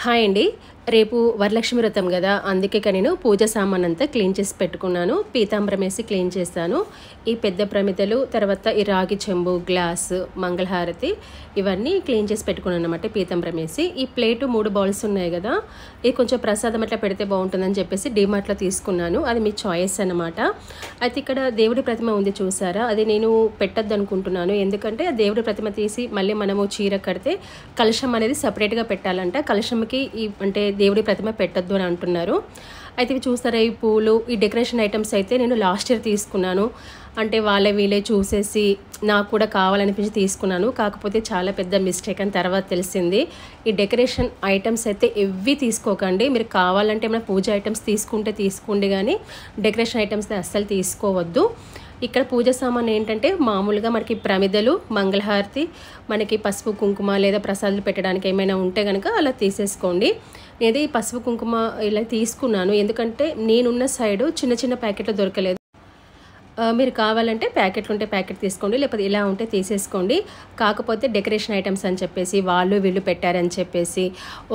Hi అండి. రేపు వరలక్ష్మి వ్రతం కదా, అందుకే నేను పూజ సామాన్ అంతా క్లీన్ చేసి పెట్టుకున్నాను. పీతాంబరం వేసి క్లీన్ చేస్తాను. ఈ పెద్ద ప్రమిదలు, తర్వాత ఈ రాగి చెంబు, గ్లాసు, మంగళహారతి ఇవన్నీ క్లీన్ చేసి పెట్టుకున్నాను అనమాట పీతాంబరం వేసి. ఈ ప్లేటు 3 బౌల్స్ ఉన్నాయి కదా, ఇది కొంచెం ప్రసాదం అట్లా పెడితే బాగుంటుందని చెప్పేసి డీమార్ట్లో తీసుకున్నాను. అది మీ చాయిస్ అనమాట. అయితే ఇక్కడ దేవుడి ప్రతిమ ఉంది చూసారా, అది నేను పెట్టద్దు అనుకుంటున్నాను. ఎందుకంటే ఆ దేవుడి ప్రతిమ తీసి మళ్ళీ మనము చీర కడితే కలశం అనేది సపరేట్గా పెట్టాలంట. కలశంకి అంటే దేవుడి ప్రతిమ పెట్టద్దు అని అంటున్నారు. అయితే ఇవి చూస్తారా, ఈ పూలు, ఈ డెకరేషన్ ఐటమ్స్ అయితే నేను లాస్ట్ ఇయర్ తీసుకున్నాను. అంటే వాళ్ళే వీళ్ళే చూసేసి నాకు కూడా కావాలనిపించి తీసుకున్నాను. కాకపోతే చాలా పెద్ద మిస్టేక్ అని తర్వాత తెలిసింది. ఈ డెకరేషన్ ఐటమ్స్ అయితే ఎవ్వి తీసుకోకండి. మీరు కావాలంటే ఏమైనా పూజ ఐటమ్స్ తీసుకుంటే తీసుకోండి, కానీ డెకరేషన్ ఐటమ్స్ అస్సలు తీసుకోవద్దు. ఇక్కడ పూజ సామాన్ ఏంటంటే మామూలుగా మనకి ప్రమిదలు, మంగళహారతి, మనకి పసుపు కుంకుమ లేదా ప్రసాదాలు పెట్టడానికి ఏమైనా ఉంటే కనుక అలా తీసేసుకోండి. నేనైతే ఈ పసుపు కుంకుమ ఇలా తీసుకున్నాను, ఎందుకంటే నేనున్న సైడు చిన్న చిన్న ప్యాకెట్లు దొరకలేదు. మీరు కావాలంటే ప్యాకెట్లు ఉంటే ప్యాకెట్ తీసుకోండి, లేకపోతే ఇలా ఉంటే తీసేసుకోండి. కాకపోతే డెకరేషన్ ఐటమ్స్ అని చెప్పేసి వాళ్ళు వీళ్ళు పెట్టారని చెప్పేసి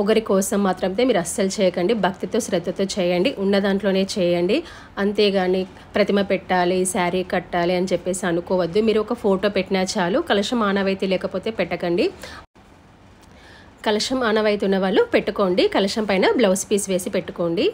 ఒకరి కోసం మాత్రమే మీరు అస్సలు చేయకండి. భక్తితో శ్రద్ధతో చేయండి, ఉన్న దాంట్లోనే చేయండి. అంతేగాని ప్రతిమ పెట్టాలి, శారీ కట్టాలి అని చెప్పేసి అనుకోవద్దు. మీరు ఒక ఫోటో పెట్టినా చాలు. కలశం ఆనవాయితీ లేకపోతే పెట్టకండి. కలశం ఆనవాయితీ ఉన్న వాళ్ళు పెట్టుకోండి. కలశం పైన బ్లౌజ్ పీస్ వేసి పెట్టుకోండి.